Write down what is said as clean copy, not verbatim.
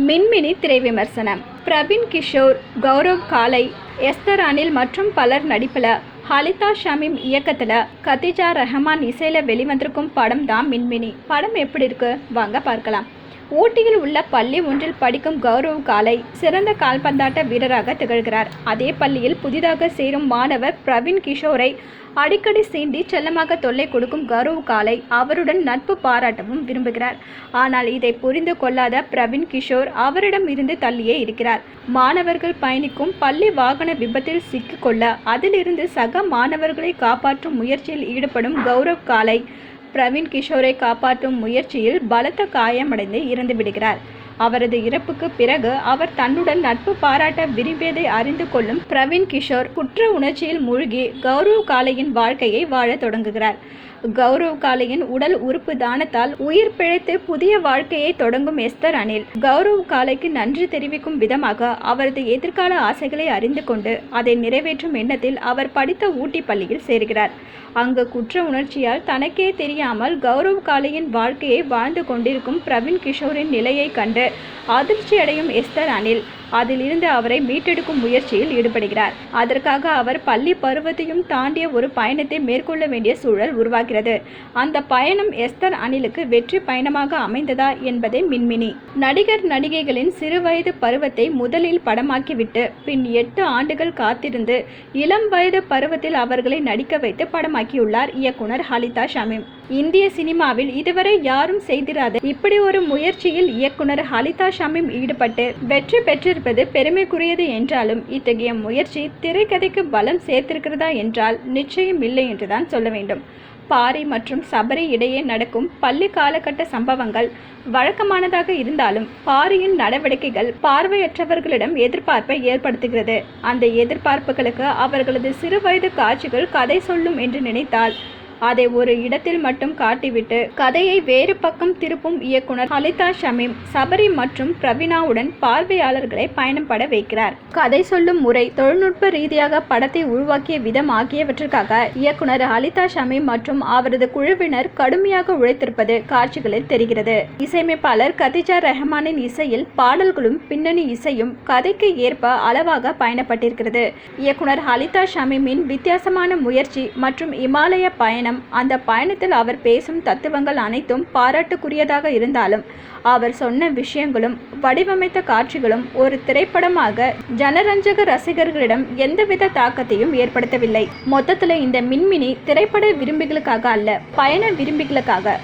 மின்மினி திரை விமர்சனம். பிரவீன் கிஷோர், கௌரவ் காலை, எஸ்தர் அனில் மற்றும் பலர் நடிப்பில் ஹலிதா ஷமீம் இயக்கத்தில் கதிஜா ரஹ்மான் இசையில் வெளிவந்திருக்கும் படம் தான் மின்மினி. படம் எப்படி இருக்கு வாங்க பார்க்கலாம். ஊட்டியில் உள்ள பள்ளி ஒன்றில் படிக்கும் கௌரவ் காலை சிறந்த கால்பந்தாட்ட வீரராக திகழ்கிறார். அதே பள்ளியில் புதிதாக சேரும் மாணவர் பிரவீன் கிஷோரை அடிக்கடி சீண்டி செல்லமாக தொல்லை கொடுக்கும் கௌரவ் காலை அவருடன் நட்பு பாராட்டவும் விரும்புகிறார். ஆனால் இதை புரிந்து கொள்ளாத பிரவீன் கிஷோர் அவரிடம் இருந்து தள்ளியே இருக்கிறார். மாணவர்கள் பயணிக்கும் பள்ளி வாகன விபத்தில் சிக்கிக்கொள்ள அதிலிருந்து சக மாணவர்களை காப்பாற்றும் முயற்சியில் ஈடுபடும் கௌரவ் காலை பிரவீன் கிஷோரை காப்பாற்றும் முயற்சியில் பலத்த காயமடைந்து இறந்து விடுகிறார். அவரது இறப்புக்கு பிறகு அவர் தன்னுடன் நட்பு பாராட்ட விரும்பியதை அறிந்து கொள்ளும் பிரவீன் கிஷோர் குற்ற உணர்ச்சியில் மூழ்கி கௌரவ் காலையின் வாழ்க்கையை வாழத் தொடங்குகிறார். கௌரவ் காலையின் உடல் உறுப்பு தானத்தால் உயிர் பிழைத்து புதிய வாழ்க்கையை தொடங்கும் எஸ்தர் அனில் கௌரவ் காலைக்கு நன்றி தெரிவிக்கும் விதமாக அவரது எதிர்கால ஆசைகளை அறிந்து கொண்டு அதை நிறைவேற்றும் எண்ணத்தில் அவர் படித்த ஊட்டி பள்ளியில் சேர்கிறார். அங்கு குற்ற உணர்ச்சியால் தனக்கே தெரியாமல் கௌரவ் காலையின் வாழ்க்கையை வாழ்ந்து கொண்டிருக்கும் பிரவீன் கிஷோரின் நிலையை கண்டு அதிர்ச்சியடையும் எஸ்தர் அனில் அதிலிருந்து அவரை மீட்டெடுக்கும் முயற்சியில் ஈடுபடுகிறார். அதற்காக அவர் பள்ளி பருவத்தையும் தாண்டிய ஒரு பயணத்தை மேற்கொள்ள வேண்டிய சூழல் உருவாகிறது. அந்த பயணம் எஸ்தர் அனிலுக்கு வெற்றி பயணமாக அமைந்ததா என்பதே மின்மினி. நடிகர் நடிகைகளின் சிறுவயது பருவத்தை முதலில் படமாக்கிவிட்டு பின் 8 ஆண்டுகள் காத்திருந்து இளம் வயது பருவத்தில் அவர்களை நடிக்க வைத்து படமாக்கியுள்ளார் இயக்குனர் ஹலிதா ஷமீம். இந்திய சினிமாவில் இதுவரை யாரும் செய்திராத இப்படி ஒரு முயற்சியில் இயக்குனர் ஹலிதா ஷமீம் ஈடுபட்டு வெற்றி பெற்றிருப்பது பெருமைக்குரியது என்றாலும் இத்தகைய முயற்சி திரைக்கதைக்கு பலம் சேர்த்திருக்கிறதா என்றால் நிச்சயம் இல்லை என்றுதான் சொல்ல வேண்டும். பாரி மற்றும் சபரி இடையே நடக்கும் பள்ளி காலகட்ட சம்பவங்கள் வழக்கமானதாக இருந்தாலும் பாரியின் நடவடிக்கைகள் பார்வையற்றவர்களிடம் எதிர்பார்ப்பை ஏற்படுத்துகிறது. அந்த எதிர்பார்ப்புகளுக்கு அவர்களது சிறுவயது காட்சிகள் கதை சொல்லும் என்று நினைத்தால் அதை ஒரு இடத்தில் மட்டும் காட்டிவிட்டு கதையை வேறு பக்கம் திருப்பும் இயக்குனர் ஹலிதா ஷமீம் சபரி மற்றும் பிரவீனாவுடன் பார்வையாளர்களை பயணம் பட வைக்கிறார். கதை சொல்லும் முறை, தொழில்நுட்ப ரீதியாக படத்தை உருவாக்கிய விதம் ஆகியவற்றுக்காக இயக்குனர் ஹலிதா ஷமீம் மற்றும் அவரது குழுவினர் கடுமையாக உழைத்திருப்பது காட்சிகளில் தெரிகிறது. இசையமைப்பாளர் கதிஜா ரஹ்மானின் இசையில் பாடல்களும் பின்னணி இசையும் கதைக்கு ஏற்ப அளவாக பயணப்பட்டிருக்கிறது. இயக்குனர் ஹலிதா ஷமீமின் வித்தியாசமான முயற்சி மற்றும் இமாலய பயணம், அந்த பயணத்தில் அவர் பேசும் தத்துவங்கள் அனைத்தும் பாராட்டுக்குரியதாக இருந்தாலும் அவர் சொன்ன விஷயங்களும் வடிவமைத்த காட்சிகளும் ஒரு திரைப்படமாக ஜனரஞ்சக ரசிகர்களிடம் எந்தவித தாக்கத்தையும் ஏற்படுத்தவில்லை. மொத்தத்தில் இந்த மின்மினி திரைப்பட விரும்பிகளுக்காக அல்ல, பயண விரும்பிகளுக்காக